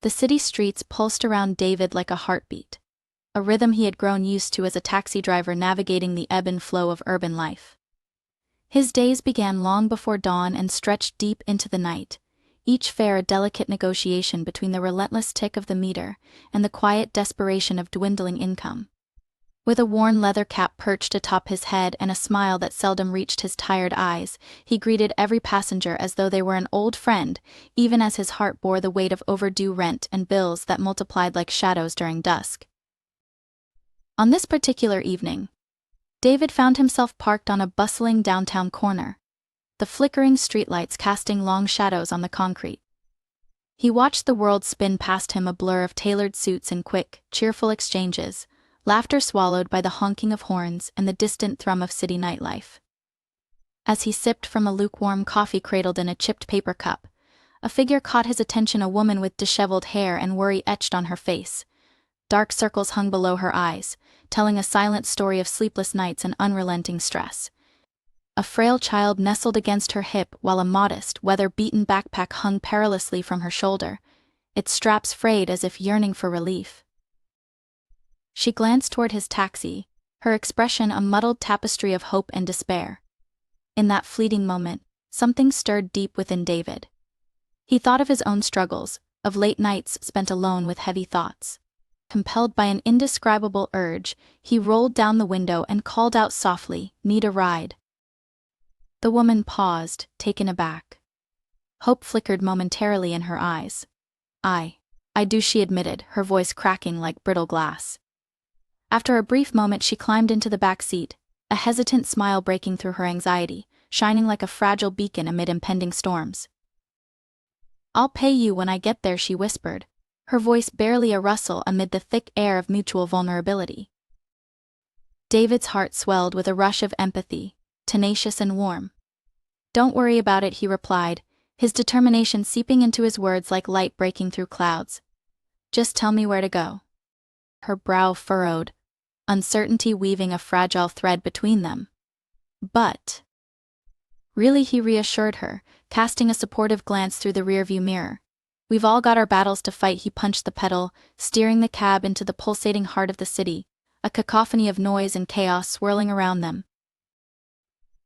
The city streets pulsed around David like a heartbeat, a rhythm he had grown used to as a taxi driver navigating the ebb and flow of urban life. His days began long before dawn and stretched deep into the night, each fare a delicate negotiation between the relentless tick of the meter and the quiet desperation of dwindling income. With a worn leather cap perched atop his head and a smile that seldom reached his tired eyes, he greeted every passenger as though they were an old friend, even as his heart bore the weight of overdue rent and bills that multiplied like shadows during dusk. On this particular evening, David found himself parked on a bustling downtown corner, the flickering streetlights casting long shadows on the concrete. He watched the world spin past him, a blur of tailored suits and quick, cheerful exchanges, laughter swallowed by the honking of horns and the distant thrum of city nightlife. As he sipped from a lukewarm coffee cradled in a chipped paper cup, a figure caught his attention, a woman with disheveled hair and worry etched on her face. Dark circles hung below her eyes, telling a silent story of sleepless nights and unrelenting stress. A frail child nestled against her hip while a modest, weather-beaten backpack hung perilously from her shoulder, its straps frayed as if yearning for relief. She glanced toward his taxi, her expression a muddled tapestry of hope and despair. In that fleeting moment, something stirred deep within David. He thought of his own struggles, of late nights spent alone with heavy thoughts. Compelled by an indescribable urge, he rolled down the window and called out softly, "Need a ride?" The woman paused, taken aback. Hope flickered momentarily in her eyes. I do," she admitted, her voice cracking like brittle glass. After a brief moment she climbed into the back seat, a hesitant smile breaking through her anxiety, shining like a fragile beacon amid impending storms. "I'll pay you when I get there," she whispered, her voice barely a rustle amid the thick air of mutual vulnerability. David's heart swelled with a rush of empathy, tenacious and warm. "Don't worry about it," he replied, his determination seeping into his words like light breaking through clouds. "Just tell me where to go." Her brow furrowed, uncertainty weaving a fragile thread between them. "But really," he reassured her, casting a supportive glance through the rearview mirror. "We've all got our battles to fight." He punched the pedal, steering the cab into the pulsating heart of the city, a cacophony of noise and chaos swirling around them.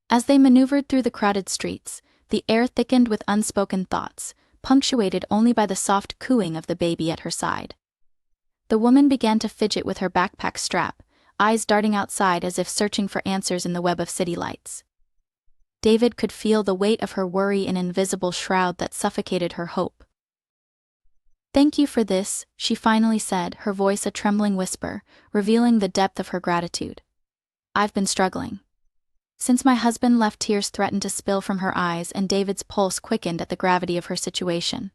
As they maneuvered through the crowded streets, the air thickened with unspoken thoughts, punctuated only by the soft cooing of the baby at her side. The woman began to fidget with her backpack strap, eyes darting outside as if searching for answers in the web of city lights. David could feel the weight of her worry, an invisible shroud that suffocated her hope. "Thank you for this," she finally said, her voice a trembling whisper, revealing the depth of her gratitude. "I've been struggling." Since my husband left, tears threatened to spill from her eyes and David's pulse quickened at the gravity of her situation.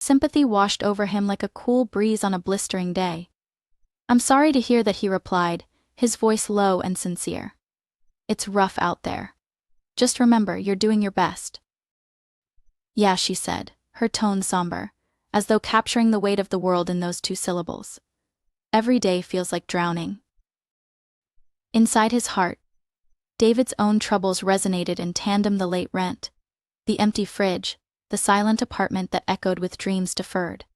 Sympathy washed over him like a cool breeze on a blistering day. "I'm sorry to hear that," he replied, his voice low and sincere. "It's rough out there. Just remember, you're doing your best." "Yeah," she said, her tone somber, as though capturing the weight of the world in those two syllables. "Every day feels like drowning." Inside his heart, David's own troubles resonated in tandem: the late rent, the empty fridge, the silent apartment that echoed with dreams deferred.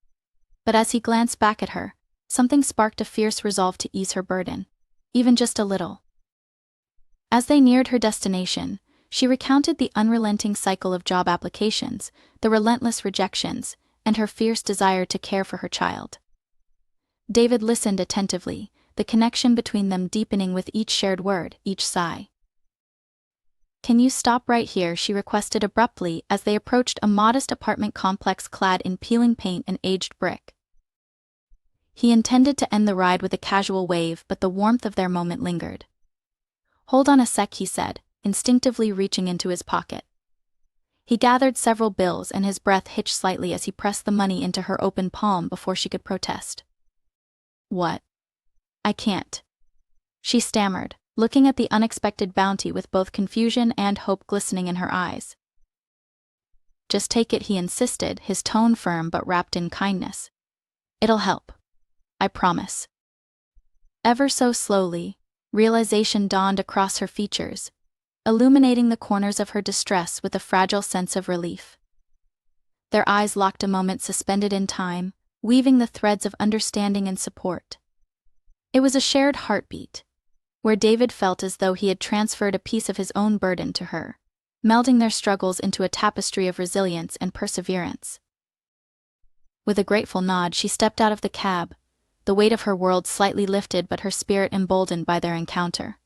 But as he glanced back at her, something sparked a fierce resolve to ease her burden, even just a little. As they neared her destination, she recounted the unrelenting cycle of job applications, the relentless rejections, and her fierce desire to care for her child. David listened attentively, the connection between them deepening with each shared word, each sigh. "Can you stop right here?" she requested abruptly as they approached a modest apartment complex clad in peeling paint and aged brick. He intended to end the ride with a casual wave, but the warmth of their moment lingered. "Hold on a sec," he said, instinctively reaching into his pocket. He gathered several bills and his breath hitched slightly as he pressed the money into her open palm before she could protest. "What? I can't," she stammered, looking at the unexpected bounty with both confusion and hope glistening in her eyes. "Just take it," he insisted, his tone firm but wrapped in kindness. "It'll help. I promise." Ever so slowly, realization dawned across her features, illuminating the corners of her distress with a fragile sense of relief. Their eyes locked, a moment suspended in time, weaving the threads of understanding and support. It was a shared heartbeat, where David felt as though he had transferred a piece of his own burden to her, melding their struggles into a tapestry of resilience and perseverance. With a grateful nod, she stepped out of the cab, the weight of her world slightly lifted but her spirit emboldened by their encounter.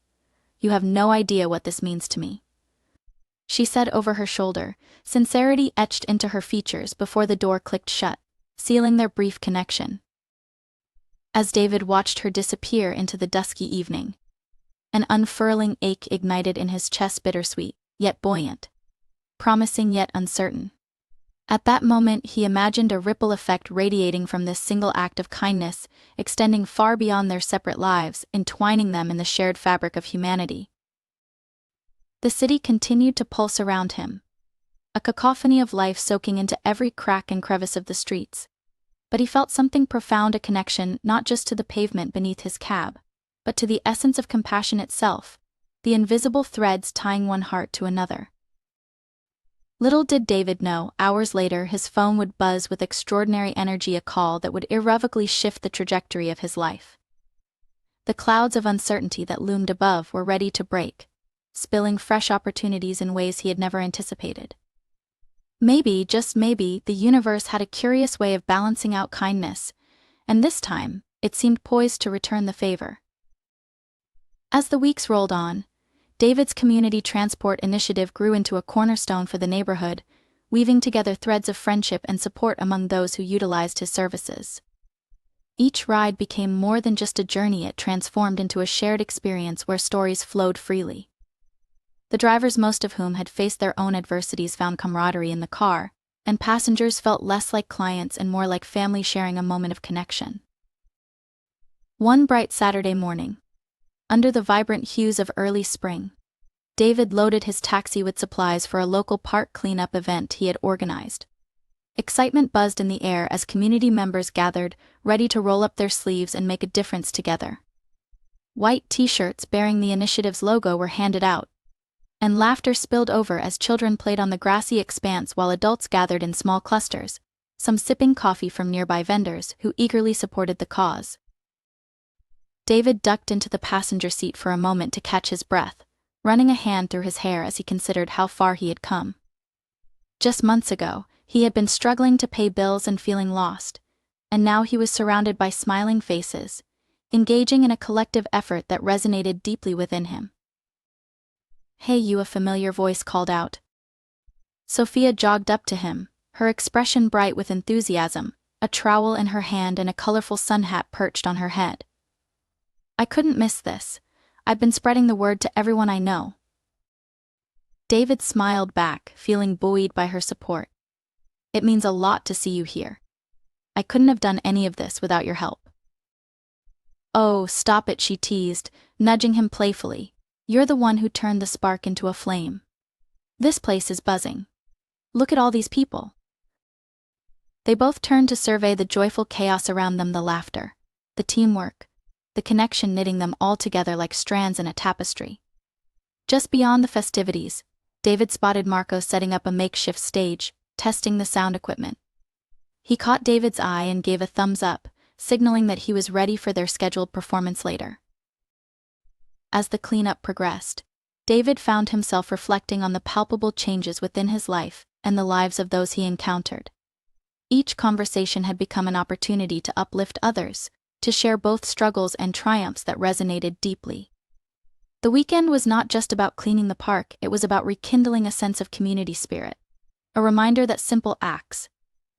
"You have no idea what this means to me," she said over her shoulder, sincerity etched into her features before the door clicked shut, sealing their brief connection. As David watched her disappear into the dusky evening, an unfurling ache ignited in his chest, bittersweet, yet buoyant, promising yet uncertain. At that moment he imagined a ripple effect radiating from this single act of kindness, extending far beyond their separate lives, entwining them in the shared fabric of humanity. The city continued to pulse around him, a cacophony of life soaking into every crack and crevice of the streets. But he felt something profound, a connection not just to the pavement beneath his cab, but to the essence of compassion itself, the invisible threads tying one heart to another. Little did David know, hours later his phone would buzz with extraordinary energy, a call that would irrevocably shift the trajectory of his life. The clouds of uncertainty that loomed above were ready to break, spilling fresh opportunities in ways he had never anticipated. Maybe, just maybe, the universe had a curious way of balancing out kindness, and this time, it seemed poised to return the favor. As the weeks rolled on, David's community transport initiative grew into a cornerstone for the neighborhood, weaving together threads of friendship and support among those who utilized his services. Each ride became more than just a journey, it transformed into a shared experience where stories flowed freely. The drivers, most of whom had faced their own adversities, found camaraderie in the car, and passengers felt less like clients and more like family, sharing a moment of connection. One bright Saturday morning, under the vibrant hues of early spring, David loaded his taxi with supplies for a local park cleanup event he had organized. Excitement buzzed in the air as community members gathered, ready to roll up their sleeves and make a difference together. White t-shirts bearing the initiative's logo were handed out, and laughter spilled over as children played on the grassy expanse while adults gathered in small clusters, some sipping coffee from nearby vendors who eagerly supported the cause. David ducked into the passenger seat for a moment to catch his breath, running a hand through his hair as he considered how far he had come. Just months ago, he had been struggling to pay bills and feeling lost, and now he was surrounded by smiling faces, engaging in a collective effort that resonated deeply within him. "Hey you," a familiar voice called out. Sophia jogged up to him, her expression bright with enthusiasm, a trowel in her hand and a colorful sun hat perched on her head. "I couldn't miss this. I've been spreading the word to everyone I know." David smiled back, feeling buoyed by her support. "It means a lot to see you here. I couldn't have done any of this without your help." "Oh, stop it," she teased, nudging him playfully. "You're the one who turned the spark into a flame. This place is buzzing. Look at all these people." They both turned to survey the joyful chaos around them, the laughter, the teamwork, the connection knitting them all together like strands in a tapestry. Just beyond the festivities, David spotted Marco setting up a makeshift stage, testing the sound equipment. He caught David's eye and gave a thumbs up, signaling that he was ready for their scheduled performance later. As the cleanup progressed, David found himself reflecting on the palpable changes within his life and the lives of those he encountered. Each conversation had become an opportunity to uplift others, to share both struggles and triumphs that resonated deeply. The weekend was not just about cleaning the park, it was about rekindling a sense of community spirit. A reminder that simple acts,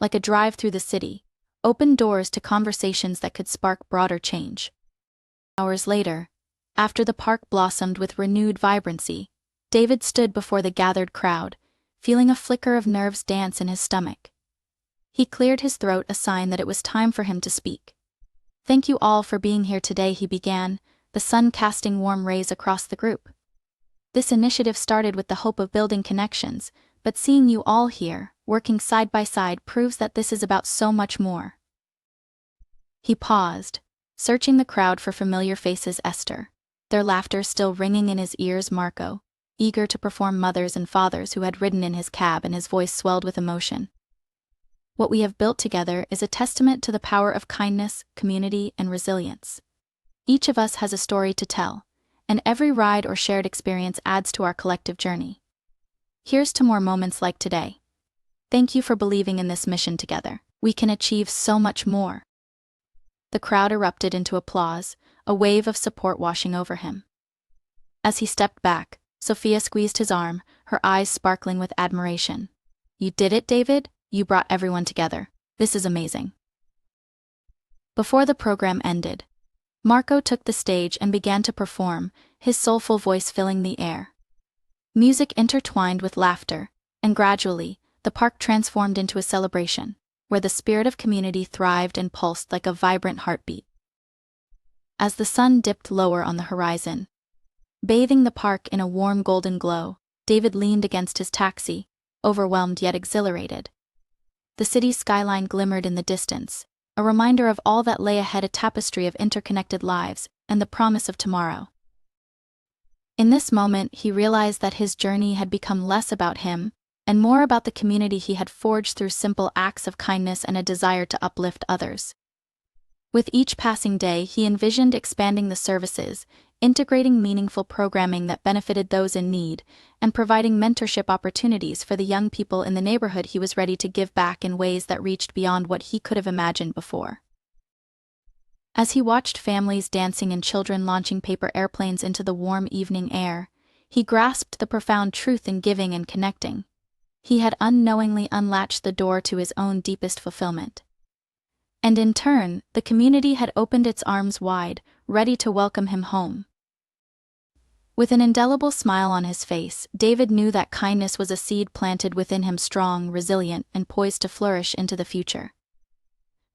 like a drive through the city, opened doors to conversations that could spark broader change. Hours later, after the park blossomed with renewed vibrancy, David stood before the gathered crowd, feeling a flicker of nerves dance in his stomach. He cleared his throat, a sign that it was time for him to speak. "Thank you all for being here today," he began, the sun casting warm rays across the group. "This initiative started with the hope of building connections, but seeing you all here, working side by side, proves that this is about so much more." He paused, searching the crowd for familiar faces: Esther, their laughter still ringing in his ears; Marco, eager to perform; mothers and fathers who had ridden in his cab, and his voice swelled with emotion. What we have built together is a testament to the power of kindness, community, and resilience. Each of us has a story to tell, and every ride or shared experience adds to our collective journey. Here's to more moments like today. Thank you for believing in this mission together. We can achieve so much more. The crowd erupted into applause, a wave of support washing over him. As he stepped back, Sophia squeezed his arm, her eyes sparkling with admiration. You did it, David. You brought everyone together. This is amazing. Before the program ended, Marco took the stage and began to perform, his soulful voice filling the air. Music intertwined with laughter, and gradually, the park transformed into a celebration, where the spirit of community thrived and pulsed like a vibrant heartbeat. As the sun dipped lower on the horizon, bathing the park in a warm golden glow, David leaned against his taxi, overwhelmed yet exhilarated. The city's skyline glimmered in the distance, a reminder of all that lay ahead, a tapestry of interconnected lives and the promise of tomorrow. In this moment, he realized that his journey had become less about him and more about the community he had forged through simple acts of kindness and a desire to uplift others. With each passing day, he envisioned expanding the services, integrating meaningful programming that benefited those in need, and providing mentorship opportunities for the young people in the neighborhood. He was ready to give back in ways that reached beyond what he could have imagined before. As he watched families dancing and children launching paper airplanes into the warm evening air, he grasped the profound truth in giving and connecting. He had unknowingly unlatched the door to his own deepest fulfillment. And in turn, the community had opened its arms wide, ready to welcome him home. With an indelible smile on his face, David knew that kindness was a seed planted within him, strong, resilient, and poised to flourish into the future.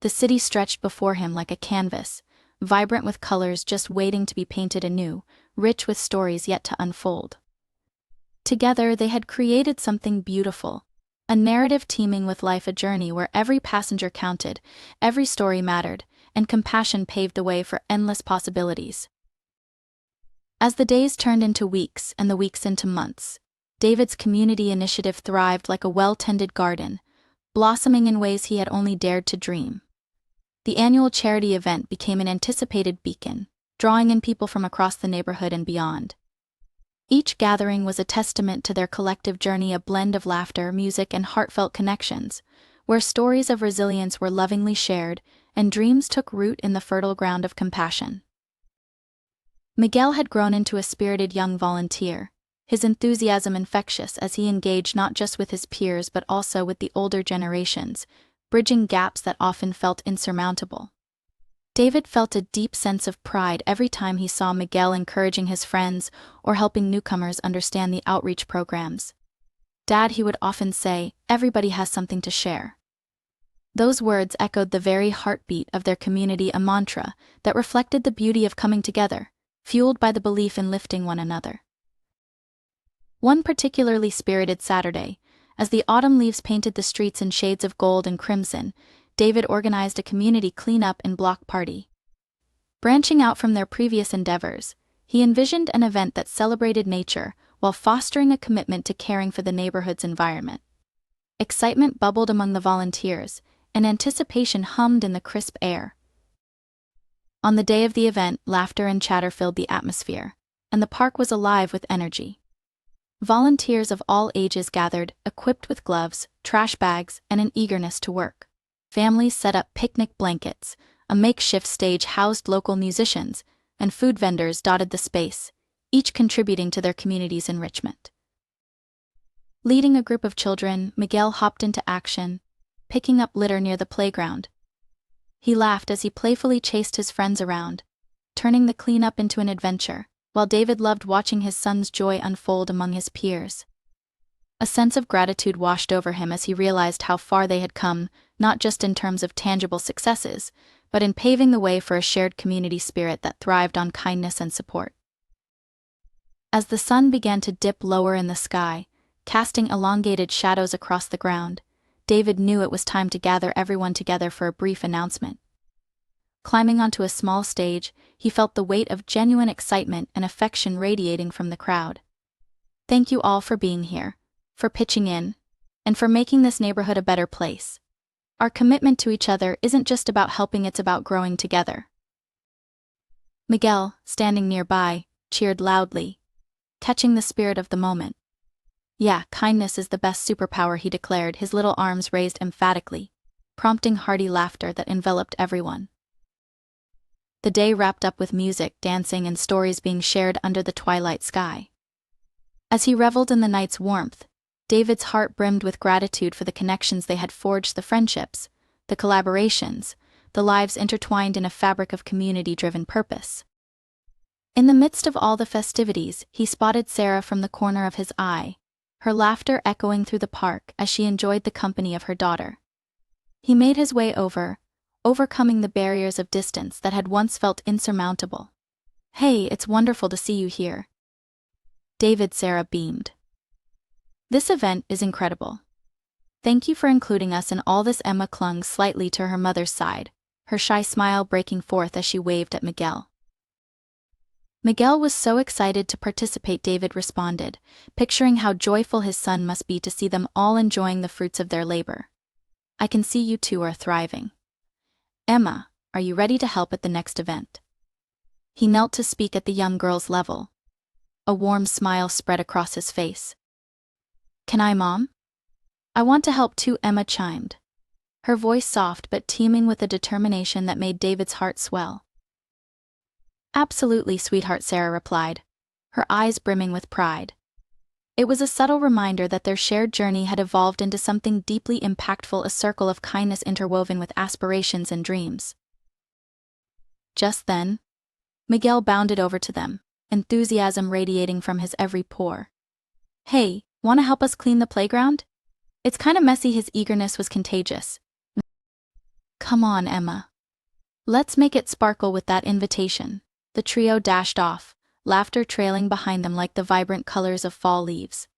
The city stretched before him like a canvas, vibrant with colors just waiting to be painted anew, rich with stories yet to unfold. Together, they had created something beautiful, a narrative teeming with life, a journey where every passenger counted, every story mattered, and compassion paved the way for endless possibilities. As the days turned into weeks and the weeks into months, David's community initiative thrived like a well-tended garden, blossoming in ways he had only dared to dream. The annual charity event became an anticipated beacon, drawing in people from across the neighborhood and beyond. Each gathering was a testament to their collective journey, a blend of laughter, music, and heartfelt connections, where stories of resilience were lovingly shared and dreams took root in the fertile ground of compassion. Miguel had grown into a spirited young volunteer, his enthusiasm infectious as he engaged not just with his peers but also with the older generations, bridging gaps that often felt insurmountable. David felt a deep sense of pride every time he saw Miguel encouraging his friends or helping newcomers understand the outreach programs. "Dad," he would often say, "everybody has something to share." Those words echoed the very heartbeat of their community, a mantra that reflected the beauty of coming together, fueled by the belief in lifting one another. One particularly spirited Saturday, as the autumn leaves painted the streets in shades of gold and crimson, David organized a community cleanup and block party. Branching out from their previous endeavors, he envisioned an event that celebrated nature while fostering a commitment to caring for the neighborhood's environment. Excitement bubbled among the volunteers, and anticipation hummed in the crisp air. On the day of the event, laughter and chatter filled the atmosphere, and the park was alive with energy. Volunteers of all ages gathered, equipped with gloves, trash bags, and an eagerness to work. Families set up picnic blankets, a makeshift stage housed local musicians, and food vendors dotted the space, each contributing to their community's enrichment. Leading a group of children, Miguel hopped into action, picking up litter near the playground. He laughed as he playfully chased his friends around, turning the cleanup into an adventure, while David loved watching his son's joy unfold among his peers. A sense of gratitude washed over him as he realized how far they had come, not just in terms of tangible successes, but in paving the way for a shared community spirit that thrived on kindness and support. As the sun began to dip lower in the sky, casting elongated shadows across the ground, David knew it was time to gather everyone together for a brief announcement. Climbing onto a small stage, he felt the weight of genuine excitement and affection radiating from the crowd. "Thank you all for being here, for pitching in, and for making this neighborhood a better place. Our commitment to each other isn't just about helping, it's about growing together." Miguel, standing nearby, cheered loudly, catching the spirit of the moment. "Yeah, kindness is the best superpower," he declared, his little arms raised emphatically, prompting hearty laughter that enveloped everyone. The day wrapped up with music, dancing, and stories being shared under the twilight sky. As he reveled in the night's warmth, David's heart brimmed with gratitude for the connections they had forged, the friendships, the collaborations, the lives intertwined in a fabric of community-driven purpose. In the midst of all the festivities, he spotted Sarah from the corner of his eye, her laughter echoing through the park as she enjoyed the company of her daughter. He made his way over, overcoming the barriers of distance that had once felt insurmountable. "Hey, it's wonderful to see you here." Sarah beamed. "This event is incredible. Thank you for including us in all this." Emma clung slightly to her mother's side, her shy smile breaking forth as she waved at Miguel. Miguel was so excited to participate, David responded, picturing how joyful his son must be to see them all enjoying the fruits of their labor. "I can see you two are thriving. Emma, are you ready to help at the next event?" He knelt to speak at the young girl's level. A warm smile spread across his face. "Can I, Mom? I want to help too," Emma chimed, her voice soft but teeming with a determination that made David's heart swell. "Absolutely, sweetheart," Sarah replied, her eyes brimming with pride. It was a subtle reminder that their shared journey had evolved into something deeply impactful, a circle of kindness interwoven with aspirations and dreams. Just then, Miguel bounded over to them, enthusiasm radiating from his every pore. "Hey, want to help us clean the playground? It's kinda messy." His eagerness was contagious. "Come on, Emma. Let's make it sparkle." With that invitation, the trio dashed off, laughter trailing behind them like the vibrant colors of fall leaves.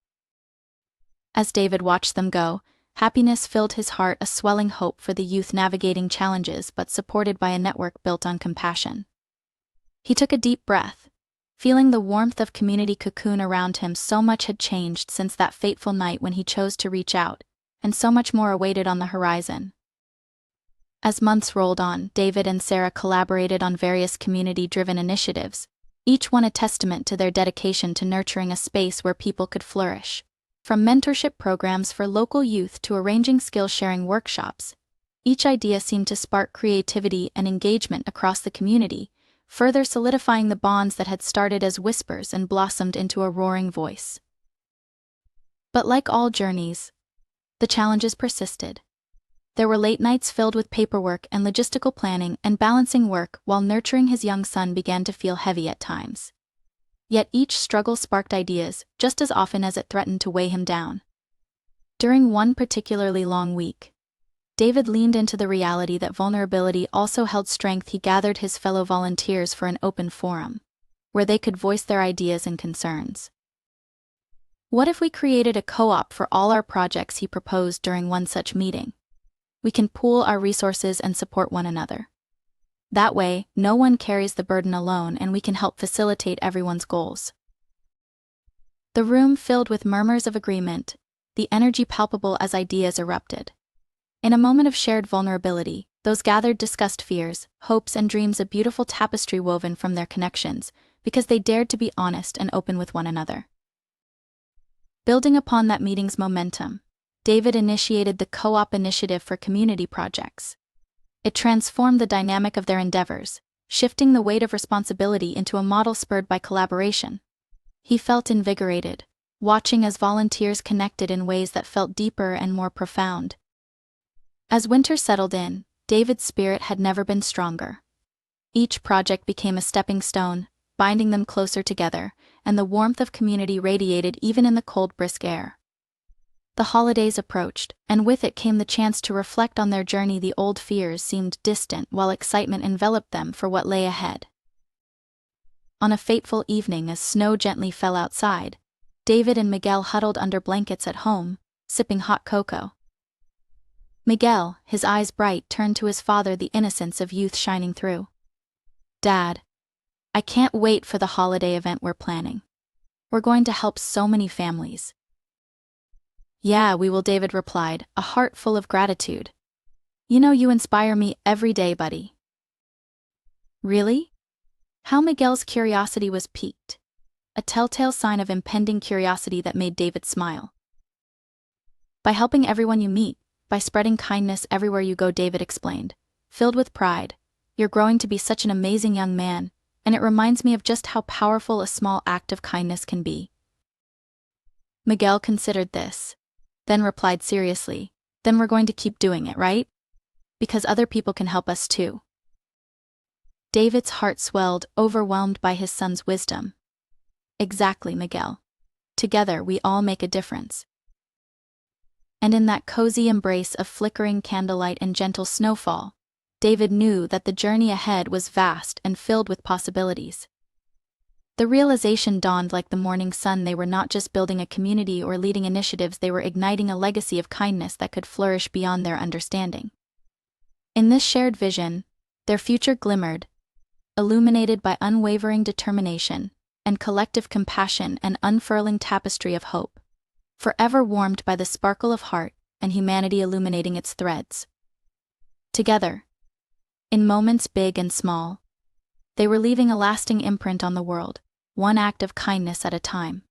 As David watched them go, happiness filled his heart, a swelling hope for the youth navigating challenges but supported by a network built on compassion. He took a deep breath, feeling the warmth of community cocoon around him. So much had changed since that fateful night when he chose to reach out, and so much more awaited on the horizon. As months rolled on, David and Sarah collaborated on various community-driven initiatives, each one a testament to their dedication to nurturing a space where people could flourish. From mentorship programs for local youth to arranging skill-sharing workshops, each idea seemed to spark creativity and engagement across the community, further solidifying the bonds that had started as whispers and blossomed into a roaring voice. But like all journeys, the challenges persisted. There were late nights filled with paperwork and logistical planning and balancing work, while nurturing his young son began to feel heavy at times. Yet each struggle sparked ideas, just as often as it threatened to weigh him down. During one particularly long week, David leaned into the reality that vulnerability also held strength. He gathered his fellow volunteers for an open forum, where they could voice their ideas and concerns. "What if we created a co-op for all our projects?" he proposed during one such meeting. "We can pool our resources and support one another. That way, no one carries the burden alone and we can help facilitate everyone's goals." The room filled with murmurs of agreement, the energy palpable as ideas erupted. In a moment of shared vulnerability, those gathered discussed fears, hopes, and dreams, a beautiful tapestry woven from their connections, because they dared to be honest and open with one another. Building upon that meeting's momentum, David initiated the Co-op Initiative for Community Projects. It transformed the dynamic of their endeavors, shifting the weight of responsibility into a model spurred by collaboration. He felt invigorated, watching as volunteers connected in ways that felt deeper and more profound. As winter settled in, David's spirit had never been stronger. Each project became a stepping stone, binding them closer together, and the warmth of community radiated even in the cold, brisk air. The holidays approached, and with it came the chance to reflect on their journey. The old fears seemed distant while excitement enveloped them for what lay ahead. On a fateful evening, as snow gently fell outside, David and Miguel huddled under blankets at home, sipping hot cocoa. Miguel, his eyes bright, turned to his father, the innocence of youth shining through. "Dad, I can't wait for the holiday event we're planning. We're going to help so many families." "Yeah, we will," David replied, a heart full of gratitude. You know you inspire me every day, buddy. Really? How Miguel's curiosity was piqued. A telltale sign of impending curiosity that made David smile. By helping everyone you meet, by spreading kindness everywhere you go, David explained, filled with pride. You're growing to be such an amazing young man, and it reminds me of just how powerful a small act of kindness can be. Miguel considered this, then replied seriously, then we're going to keep doing it, right? Because other people can help us too. David's heart swelled, overwhelmed by his son's wisdom. Exactly, Miguel. Together we all make a difference. And in that cozy embrace of flickering candlelight and gentle snowfall, David knew that the journey ahead was vast and filled with possibilities. The realization dawned like the morning sun. They were not just building a community or leading initiatives, they were igniting a legacy of kindness that could flourish beyond their understanding. In this shared vision, their future glimmered, illuminated by unwavering determination and collective compassion, an unfurling tapestry of hope, forever warmed by the sparkle of heart and humanity illuminating its threads. Together, in moments big and small, they were leaving a lasting imprint on the world, one act of kindness at a time.